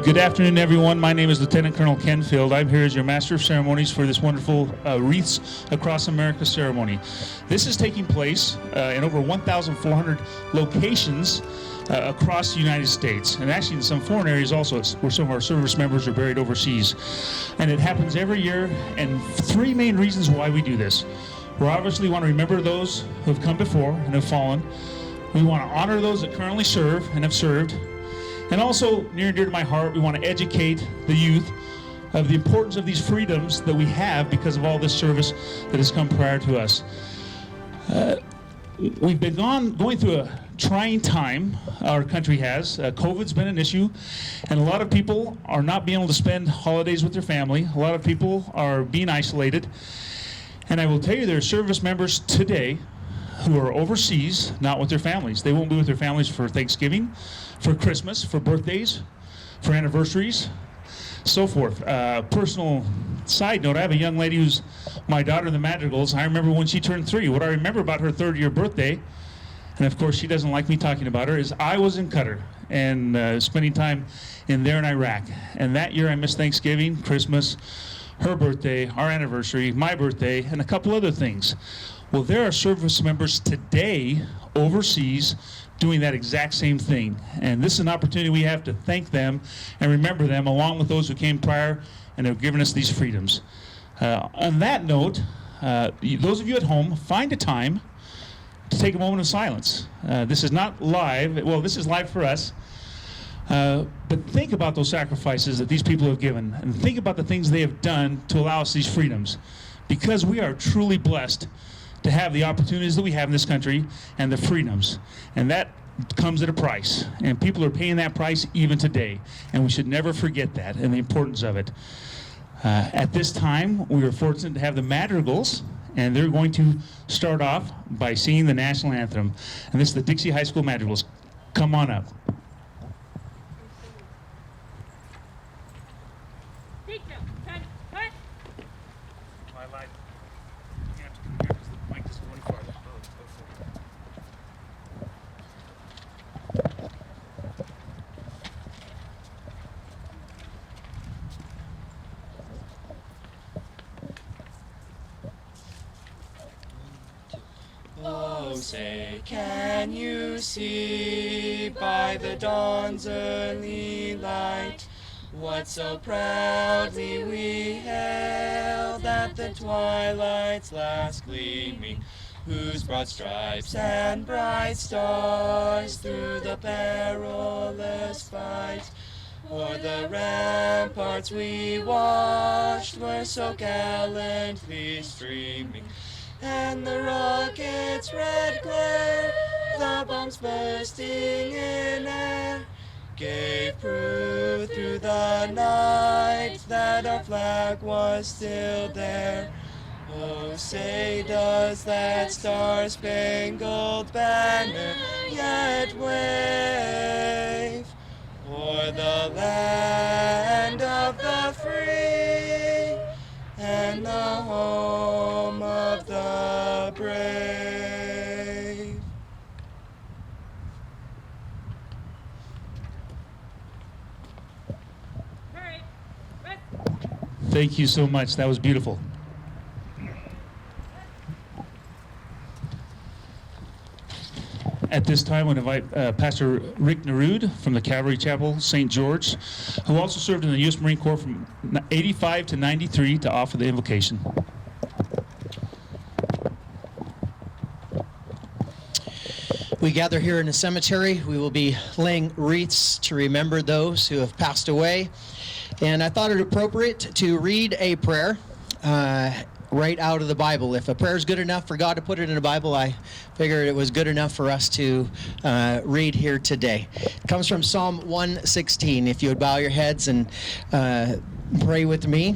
Good afternoon, everyone. My name is Lieutenant Colonel Ken Field. I'm here as your Master of Ceremonies for this wonderful Wreaths Across America ceremony. This is taking place in over 1,400 locations across the United States, and actually in some foreign areas also, where some of our service members are buried overseas. And it happens every year, and three main reasons why we do this. We obviously want to remember those who have come before and have fallen. We want to honor those that currently serve and have served. And also, near and dear to my heart, we want to educate the youth of the importance of these freedoms that we have because of all this service that has come prior to us. We've been going through a trying time, our country has. COVID's been an issue, and a lot of people are not being able to spend holidays with their family. A lot of people are being isolated. And I will tell you, there are service members today who are overseas, not with their families. They won't be with their families for Thanksgiving, for Christmas, for birthdays, for anniversaries, so forth. Personal side note, I have a young lady who's my daughter in the Madrigals. I remember when she turned 3. What I remember about her third-year birthday, and of course she doesn't like me talking about her, is I was in Qatar and spending time in there in Iraq. And that year I missed Thanksgiving, Christmas, her birthday, our anniversary, my birthday, and a couple other things. Well, there are service members today overseas doing that exact same thing. And this is an opportunity we have to thank them and remember them along with those who came prior and have given us these freedoms. On that note, those of you at home, find a time to take a moment of silence. This is not live. Well, this is live for us. But think about those sacrifices that these people have given, and think about the things they have done to allow us these freedoms. Because we are truly blessed to have the opportunities that we have in this country and the freedoms. And that comes at a price. And people are paying that price even today. And we should never forget that and the importance of it. At this time, we are fortunate to have the Madrigals, and they're going to start off by singing the national anthem. And this is the Dixie High School Madrigals. Come on up. Oh, say, can you see by the dawn's early light what so proudly we hailed at the twilight's last gleaming, whose broad stripes and bright stars through the perilous fight o'er the ramparts we watched were so gallantly streaming, and the rocket's red glare, the bombs bursting in air, gave proof through the night that our flag was still there. Oh, say, does that star-spangled banner yet wave o'er the land of the free and the home of the brave? Thank you so much. That was beautiful. At this time, I would invite Pastor Rick Nerud from the Calvary Chapel, St. George, who also served in the U.S. Marine Corps from 85 to 93, to offer the invocation. We gather here in the cemetery. We will be laying wreaths to remember those who have passed away. And I thought it appropriate to read a prayer right out of the Bible. If a prayer is good enough for God to put it in the Bible, I figured it was good enough for us to read here today. It comes from Psalm 116. If you would bow your heads and pray with me.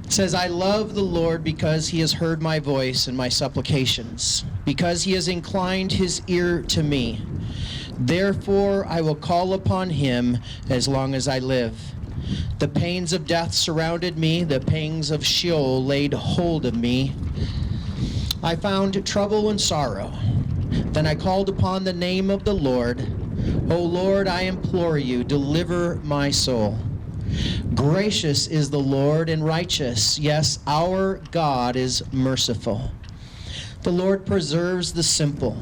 It says, I love the Lord because he has heard my voice and my supplications, because he has inclined his ear to me. Therefore I will call upon him as long as I live. The pains of death surrounded me, the pangs of Sheol laid hold of me. I found trouble and sorrow. Then I called upon the name of the Lord. O Lord, I implore you, deliver my soul. Gracious is the Lord and righteous. Yes, our God is merciful. The Lord preserves the simple.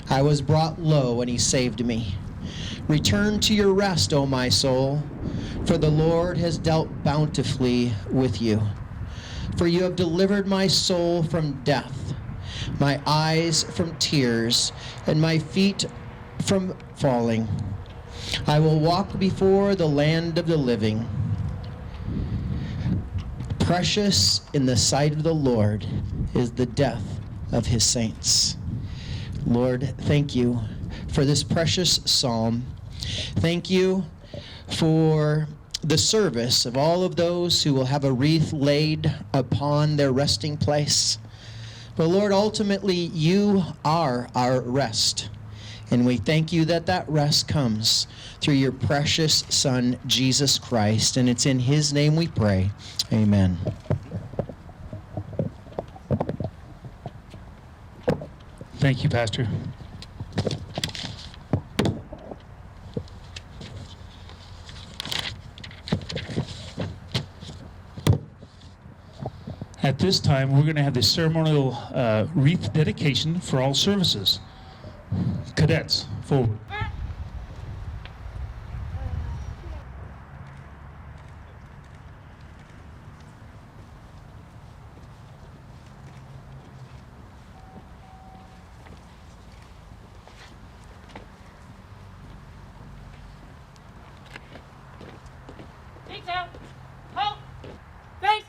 I was brought low, and he saved me. Return to your rest, O my soul, for the Lord has dealt bountifully with you. For you have delivered my soul from death, my eyes from tears, and my feet from falling. I will walk before the land of the living. Precious in the sight of the Lord is the death of his saints. Lord, thank you for this precious psalm. Thank you for the service of all of those who will have a wreath laid upon their resting place. But Lord, ultimately, you are our rest. And we thank you that that rest comes through your precious Son, Jesus Christ. And it's in his name we pray. Amen. Thank you, Pastor. At this time, we're going to have the ceremonial wreath dedication for all services. Cadets, forward. Feet out. Halt. Face.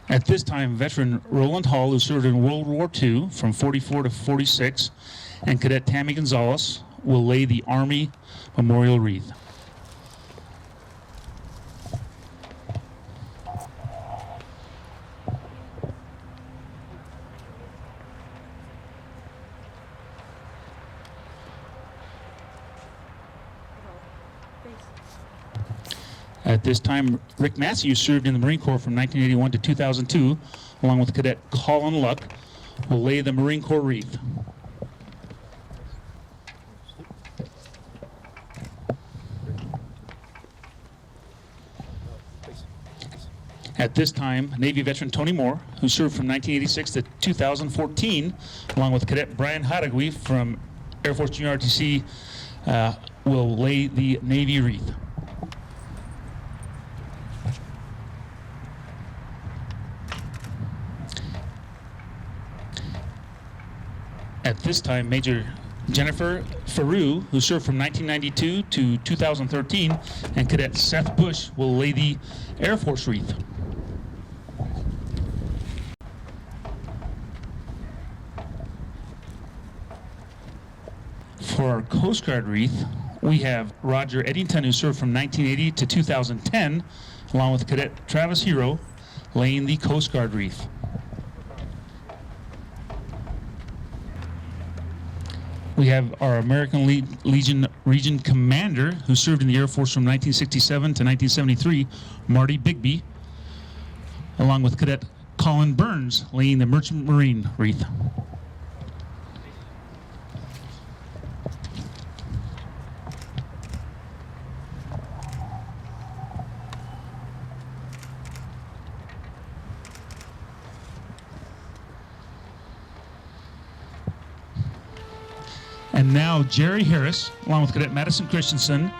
At this time, veteran Roland Hall, who served in World War II from 44 to 46, and Cadet Tammy Gonzalez will lay the Army Memorial Wreath. At this time, Rick Matthews served in the Marine Corps from 1981 to 2002, along with Cadet Colin Luck, will lay the Marine Corps wreath. At this time, Navy veteran Tony Moore, who served from 1986 to 2014, along with Cadet Brian Hadagui from Air Force Junior RTC, will lay the Navy wreath. At this time, Major Jennifer Faru, who served from 1992 to 2013, and Cadet Seth Bush will lay the Air Force wreath. For our Coast Guard wreath, we have Roger Eddington, who served from 1980 to 2010, along with Cadet Travis Hero, laying the Coast Guard wreath. We have our American Legion Region Commander, who served in the Air Force from 1967 to 1973, Marty Bigby, along with Cadet Colin Burns, laying the Merchant Marine wreath. And now Jerry Harris, along with Cadet Madison Christensen,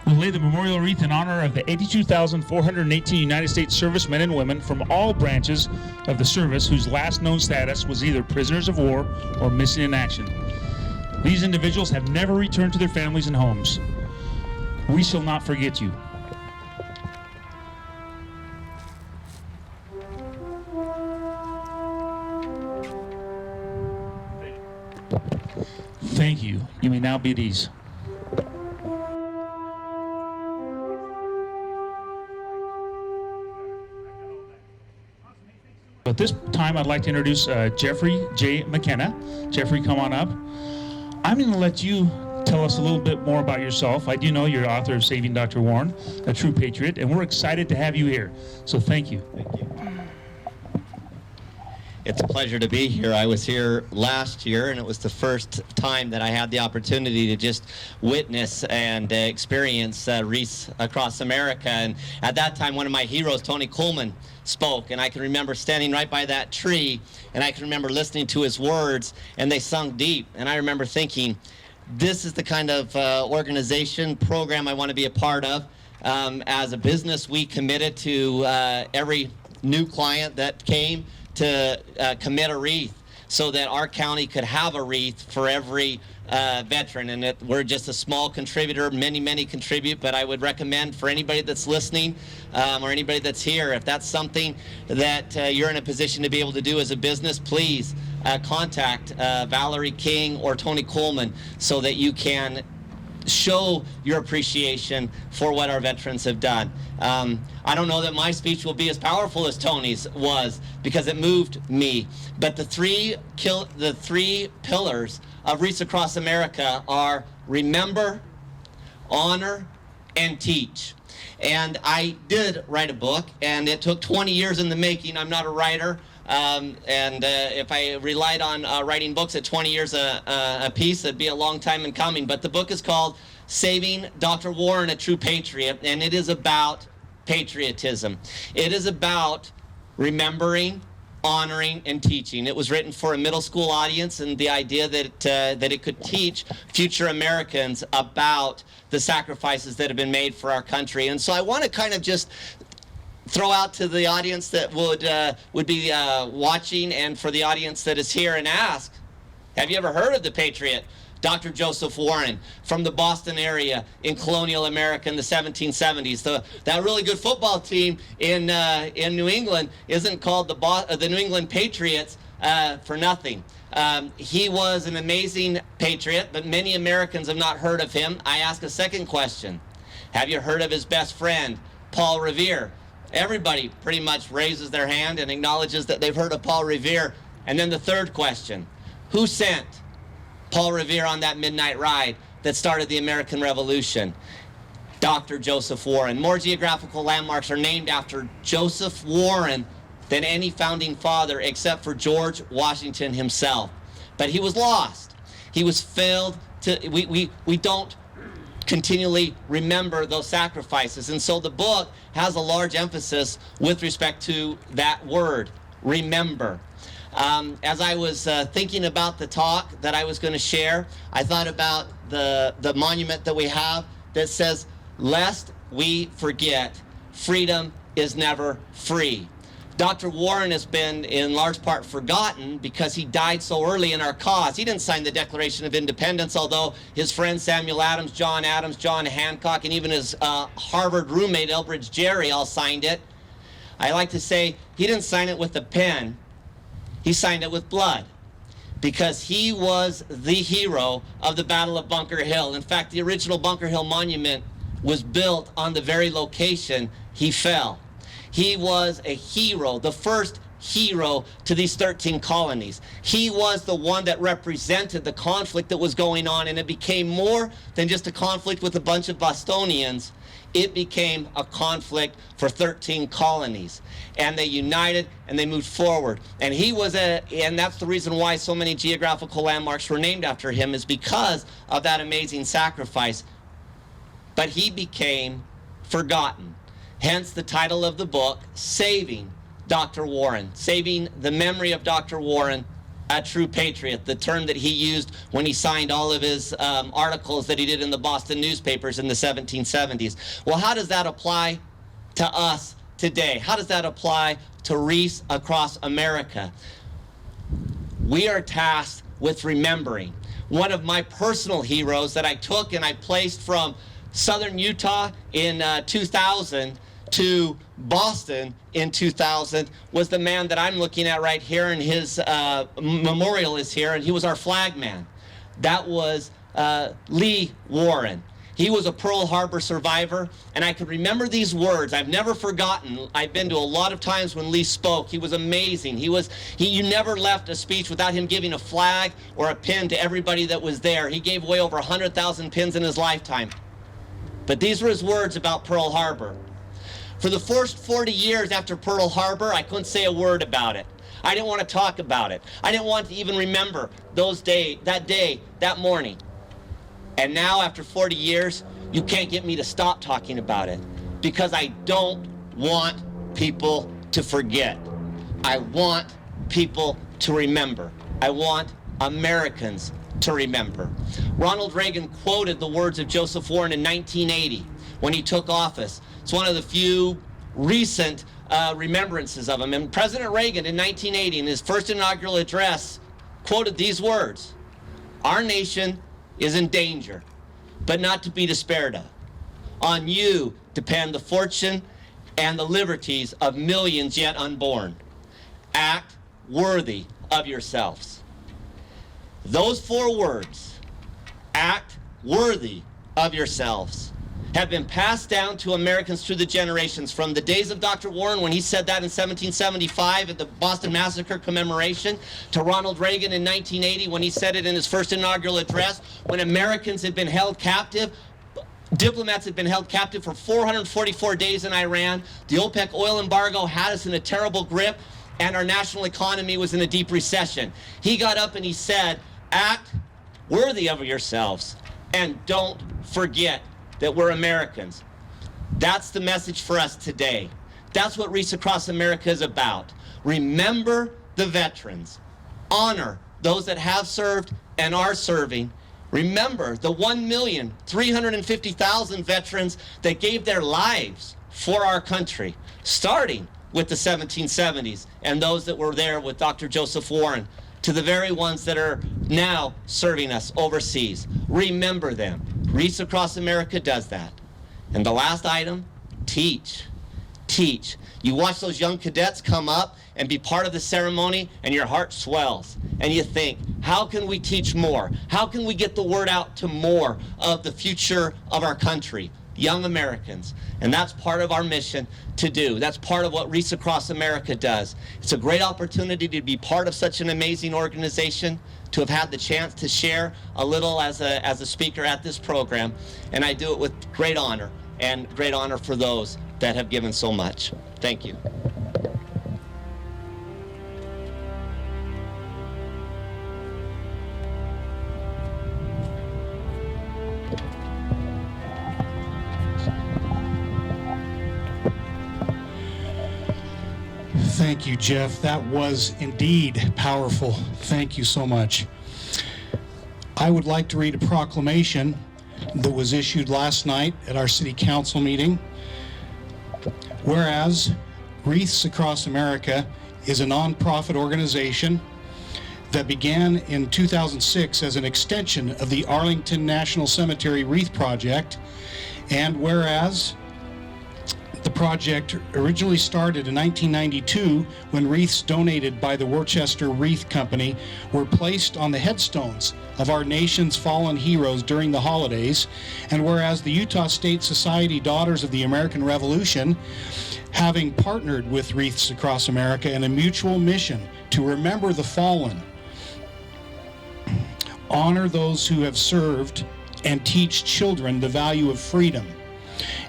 will lay the memorial wreath in honor of the 82,418 United States servicemen and women from all branches of the service whose last known status was either prisoners of war or missing in action. These individuals have never returned to their families and homes. We shall not forget you. Thank you. You may now be at ease. At this time, I'd like to introduce Jeffrey J. McKenna. Jeffrey, come on up. I'm going to let you tell us a little bit more about yourself. I do know you're author of Saving Dr. Warren, a true patriot, and we're excited to have you here. So thank you. Thank you. It's a pleasure to be here. I was here last year, and it was the first time that I had the opportunity to just witness and experience Wreaths Across America. And at that time, one of my heroes, Tony Coleman, spoke, and I can remember standing right by that tree, and I can remember listening to his words, and they sunk deep. And I remember thinking, this is the kind of organization, program I want to be a part of. As a business, we committed to every new client that came to commit a wreath so that our county could have a wreath for every veteran. And we're just a small contributor. Many contribute, but I would recommend for anybody that's listening or anybody that's here, if that's something that you're in a position to be able to do as a business, please contact Valerie King or Tony Coleman so that you can show your appreciation for what our veterans have done. I don't know that my speech will be as powerful as Tony's was because it moved me, but the three pillars of Wreaths Across America are remember, honor, and teach. And I did write a book, and it took 20 years in the making. I'm not a writer. If I relied on writing books at 20 years a piece, it'd be a long time in coming. But the book is called Saving Dr. Warren, a True Patriot, and it is about patriotism. It is about remembering, honoring, and teaching. It was written for a middle school audience, and the idea that it could teach future Americans about the sacrifices that have been made for our country. And so I want to kind of just throw out to the audience that would be watching, and for the audience that is here, and ask, have you ever heard of the patriot Dr. Joseph Warren from the Boston area in colonial America in the 1770s? That really good football team in New England isn't called the New England Patriots for nothing. He was an amazing patriot, but many Americans have not heard of him. I ask a second question. Have you heard of his best friend, Paul Revere? Everybody pretty much raises their hand and acknowledges that they've heard of Paul Revere. And then the third question, who sent Paul Revere on that midnight ride that started the American Revolution? Dr. Joseph Warren. More geographical landmarks are named after Joseph Warren than any founding father except for George Washington himself. But he was lost. He was failed to, we don't continually remember those sacrifices. And so the book has a large emphasis with respect to that word, remember. As I was thinking about the talk that I was going to share, I thought about the monument that we have that says, lest we forget, freedom is never free. Dr. Warren has been in large part forgotten because he died so early in our cause. He didn't sign the Declaration of Independence, although his friends Samuel Adams, John Hancock, and even his Harvard roommate Elbridge Gerry all signed it. I like to say he didn't sign it with a pen. He signed it with blood, because he was the hero of the Battle of Bunker Hill. In fact, the original Bunker Hill Monument was built on the very location he fell. He was a hero, the first hero to these 13 colonies. He was the one that represented the conflict that was going on, and it became more than just a conflict with a bunch of Bostonians. It became a conflict for 13 colonies, and they united and they moved forward. And he was and that's the reason why so many geographical landmarks were named after him, is because of that amazing sacrifice. But he became forgotten. Hence the title of the book, Saving Dr. Warren, saving the memory of Dr. Warren, a true patriot, the term that he used when he signed all of his articles that he did in the Boston newspapers in the 1770s. Well, how does that apply to us today? How does that apply to Wreaths Across America? We are tasked with remembering. One of my personal heroes that I took and I placed from southern Utah in 2000 to Boston in 2000 was the man that I'm looking at right here, and his memorial is here, and he was our flag man. That was Lee Warren. He was a Pearl Harbor survivor, and I can remember these words. I've never forgotten. I've been to a lot of times when Lee spoke. He was amazing. You never left a speech without him giving a flag or a pin to everybody that was there. He gave away over 100,000 pins in his lifetime. But these were his words about Pearl Harbor. For the first 40 years after Pearl Harbor, I couldn't say a word about it. I didn't want to talk about it. I didn't want to even remember that morning. And now, after 40 years, you can't get me to stop talking about it because I don't want people to forget. I want people to remember. I want Americans to remember. Ronald Reagan quoted the words of Joseph Warren in 1980 when he took office. It's one of the few recent remembrances of him. And President Reagan in 1980, in his first inaugural address, quoted these words: "Our nation is in danger, but not to be despaired of. On you depend the fortune and the liberties of millions yet unborn. Act worthy of yourselves." Those 4 words, act worthy of yourselves, have been passed down to Americans through the generations, from the days of Dr. Warren when he said that in 1775 at the Boston Massacre commemoration, to Ronald Reagan in 1980 when he said it in his first inaugural address, when Americans had been held captive. Diplomats had been held captive for 444 days in Iran. The OPEC oil embargo had us in a terrible grip, and our national economy was in a deep recession. He got up and he said, act worthy of yourselves, and don't forget that we're Americans. That's the message for us today. That's what Wreaths Across America is about. Remember the veterans. Honor those that have served and are serving. Remember the 1,350,000 veterans that gave their lives for our country, starting with the 1770s and those that were there with Dr. Joseph Warren, to the very ones that are now serving us overseas. Remember them. Wreaths Across America does that. And the last item, teach. Teach. You watch those young cadets come up and be part of the ceremony, and your heart swells. And you think, how can we teach more? How can we get the word out to more of the future of our country? Young Americans. And that's part of our mission to do. That's part of what Wreaths Across America does. It's a great opportunity to be part of such an amazing organization, to have had the chance to share a little as a speaker at this program. And I do it with great honor, and great honor for those that have given so much. Thank you. Thank you, Jeff. That was indeed powerful. Thank you so much. I would like to read a proclamation that was issued last night at our city council meeting. Whereas Wreaths Across America is a nonprofit organization that began in 2006 as an extension of the Arlington National Cemetery Wreath Project, and whereas the project originally started in 1992 when wreaths donated by the Worcester Wreath Company were placed on the headstones of our nation's fallen heroes during the holidays, and whereas the Utah State Society Daughters of the American Revolution, having partnered with Wreaths Across America in a mutual mission to remember the fallen, honor those who have served, and teach children the value of freedom.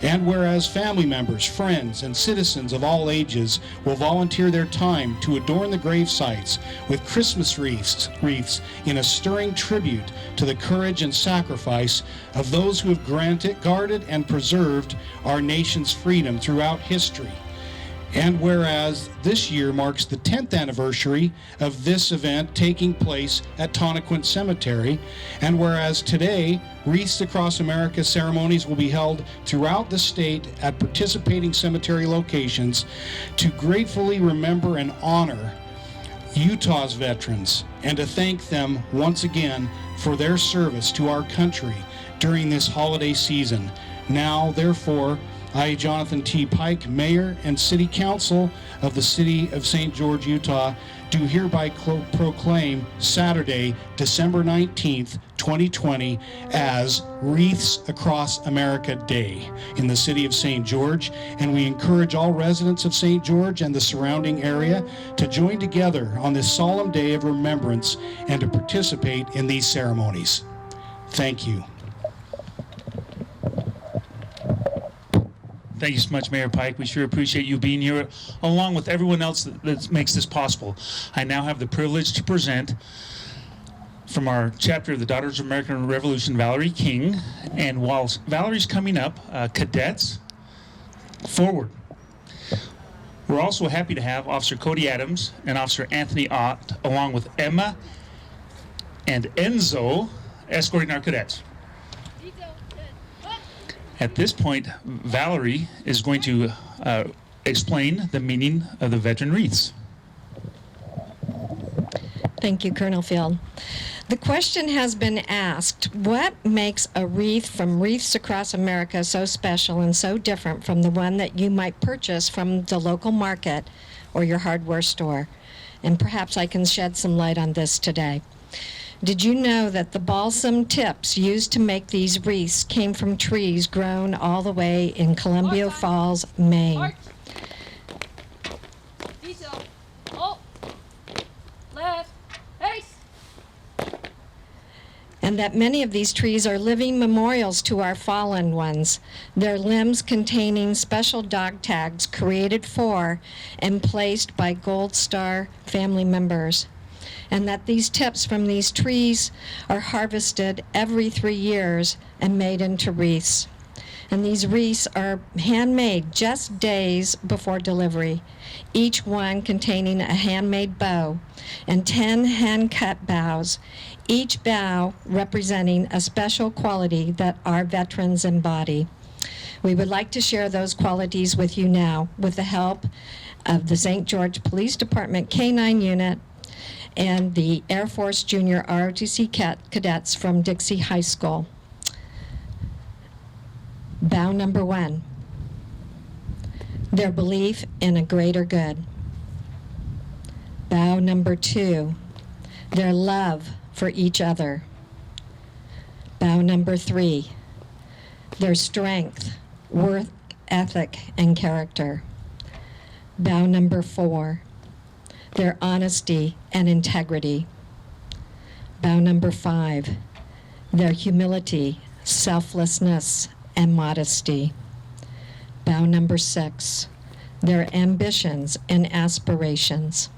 And whereas family members, friends, and citizens of all ages will volunteer their time to adorn the grave sites with Christmas wreaths in a stirring tribute to the courage and sacrifice of those who have guarded and preserved our nation's freedom throughout history. And whereas this year marks the 10th anniversary of this event taking place at Tonaquint Cemetery, and whereas today Wreaths Across America ceremonies will be held throughout the state at participating cemetery locations to gratefully remember and honor Utah's veterans, and to thank them once again for their service to our country during this holiday season. Now, therefore, I, Jonathan T. Pike, Mayor and City Council of the City of St. George, Utah, do hereby proclaim Saturday, December 19th, 2020 as Wreaths Across America Day in the City of St. George, and we encourage all residents of St. George and the surrounding area to join together on this solemn day of remembrance and to participate in these ceremonies. Thank you. Thank you so much, Mayor Pike. We sure appreciate you being here, along with everyone else that makes this possible. I now have the privilege to present from our chapter of the Daughters of American Revolution, Valerie King. And while Valerie's coming up, cadets, forward. We're also happy to have Officer Cody Adams and Officer Anthony Ott, along with Emma and Enzo, escorting our cadets. At this point, Valerie is going to explain the meaning of the veteran wreaths. Thank you, Colonel Field. The question has been asked, what makes a wreath from Wreaths Across America so special and so different from the one that you might purchase from the local market or your hardware store? And perhaps I can shed some light on this today. Did you know that the balsam tips used to make these wreaths came from trees grown all the way in Columbia Falls, Maine? March. Detail. Halt. Left. Face. And that many of these trees are living memorials to our fallen ones, their limbs containing special dog tags created for and placed by Gold Star family members. And that these tips from these trees are harvested every 3 years and made into wreaths. And these wreaths are handmade just days before delivery, each one containing a handmade bow and 10 hand-cut boughs, each bough representing a special quality that our veterans embody. We would like to share those qualities with you now with the help of the St. George Police Department K-9 unit and the Air Force Junior ROTC cadets from Dixie High School. Bow number 1, their belief in a greater good. Bow number 2, their love for each other. Bow number 3, their strength, worth ethic, and character. Bow number 4, their honesty and integrity. Bow number 5, their humility, selflessness, and modesty. Bow number 6, their ambitions and aspirations.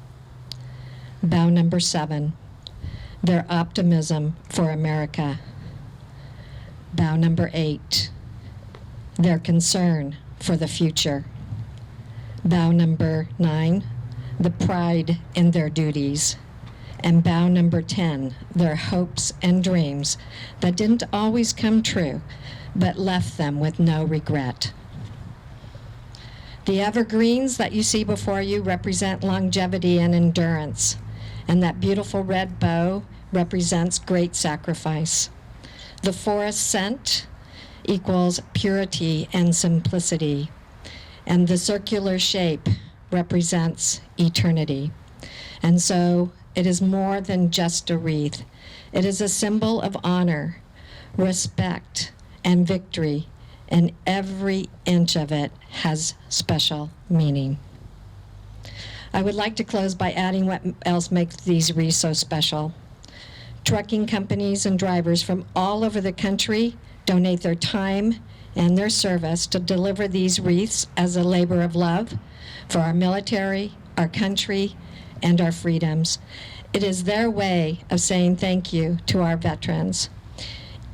Bow number 7, their optimism for America. Bow number 8, their concern for the future. Bow number 9, the pride in their duties. And bow number 10, their hopes and dreams that didn't always come true, but left them with no regret. The evergreens that you see before you represent longevity and endurance, and that beautiful red bow represents great sacrifice. The forest scent equals purity and simplicity, and the circular shape represents eternity. And so it is more than just a wreath. It is a symbol of honor, respect, and victory, and every inch of it has special meaning. I would like to close by adding what else makes these wreaths so special. Trucking companies and drivers from all over the country donate their time and their service to deliver these wreaths as a labor of love for our military, our country, and our freedoms. It is their way of saying thank you to our veterans.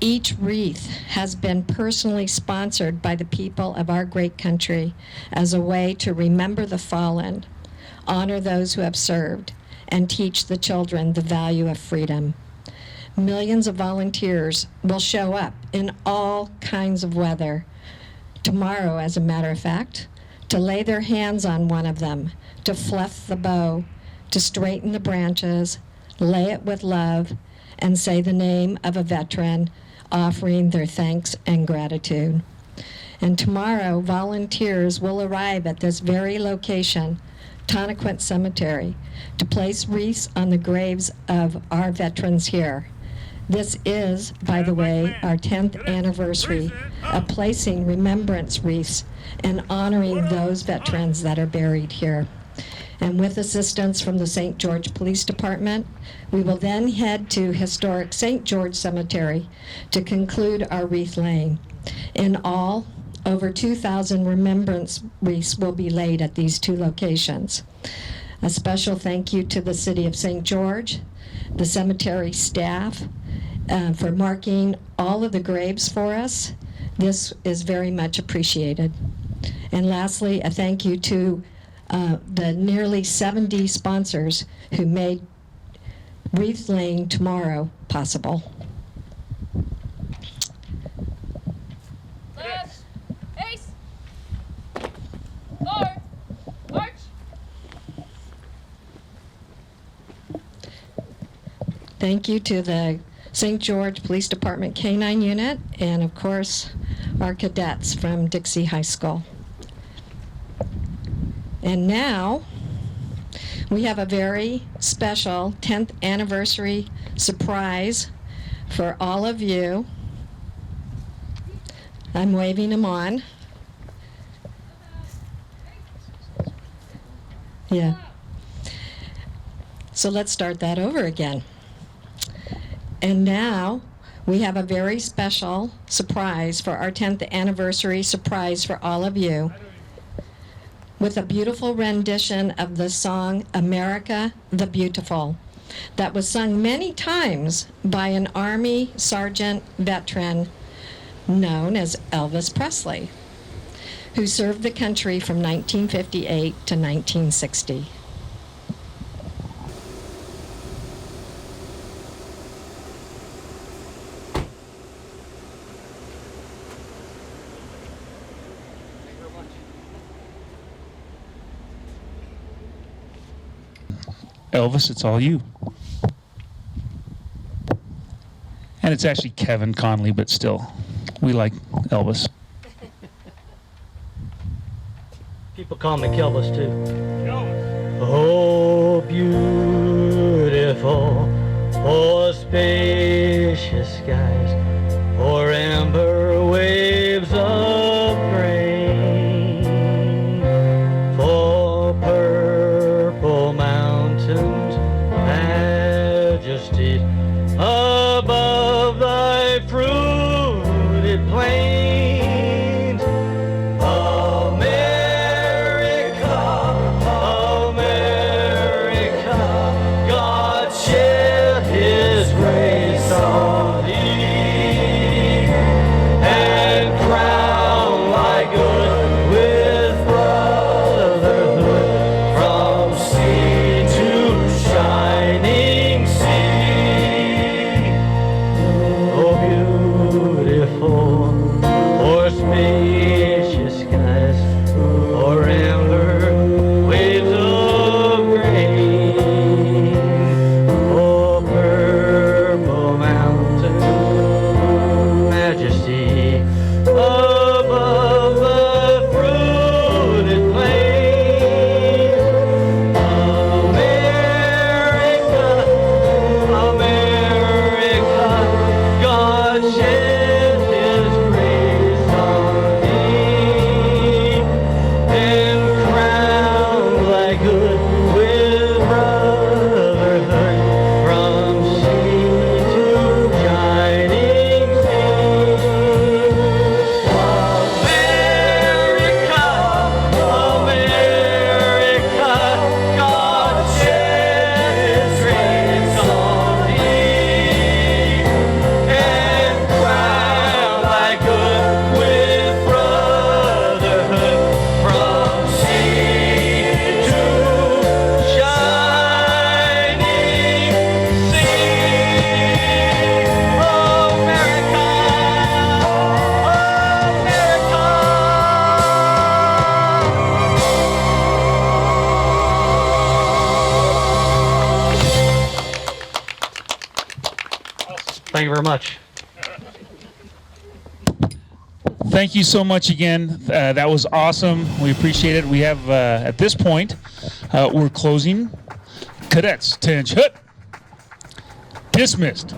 Each wreath has been personally sponsored by the people of our great country as a way to remember the fallen, honor those who have served, and teach the children the value of freedom. Millions of volunteers will show up in all kinds of weather. Tomorrow, as a matter of fact, to lay their hands on one of them, to fluff the bow, to straighten the branches, lay it with love, and say the name of a veteran, offering their thanks and gratitude. And tomorrow, volunteers will arrive at this very location, Tonaquint Cemetery, to place wreaths on the graves of our veterans here. This is, by the way, our 10th anniversary of placing remembrance wreaths and honoring those veterans that are buried here. And with assistance from the St. George Police Department, we will then head to historic St. George Cemetery to conclude our wreath laying. In all, over 2,000 remembrance wreaths will be laid at these two locations. A special thank you to the City of St. George, the cemetery staff, for marking all of the graves for us. This is very much appreciated. And lastly, a thank you to the nearly 70 sponsors who made wreath laying tomorrow possible. Left. Ace. Forward. March. Thank you to the St. George Police Department K-9 unit, and of course, our cadets from Dixie High School. And now, we have a very special 10th anniversary surprise for all of you. I'm waving them on. Yeah. So let's start that over again. And now, we have a very special surprise for our 10th anniversary surprise for all of you, with a beautiful rendition of the song America the Beautiful that was sung many times by an Army Sergeant veteran known as Elvis Presley, who served the country from 1958 to 1960. Elvis, it's all you. And it's actually Kevin Conley, but still, we like Elvis. People call me Kelvis too. Oh, beautiful, oh, spacious skies, for amber waves of grain, for purple mountains, majesty above thy fruited plains. America, America, God shed his grace on thee, and crown thy good with brotherhood from sea to shining sea. Oh, beautiful, for spacious skies, for amber waves of grain, for purple mountains, majesty above the fruited plains. America, America, God shed his grace on thee, and crowned thy good with brotherhood from sea to shining sea. America, America, God shed his grace on thee, and crowned thy good with brotherhood from sea to shining sea. Oh, America, Thank you very much. Thank you so much again. That was awesome. We appreciate it. We have, at this point, we're closing. Cadets, 10 shut. Dismissed.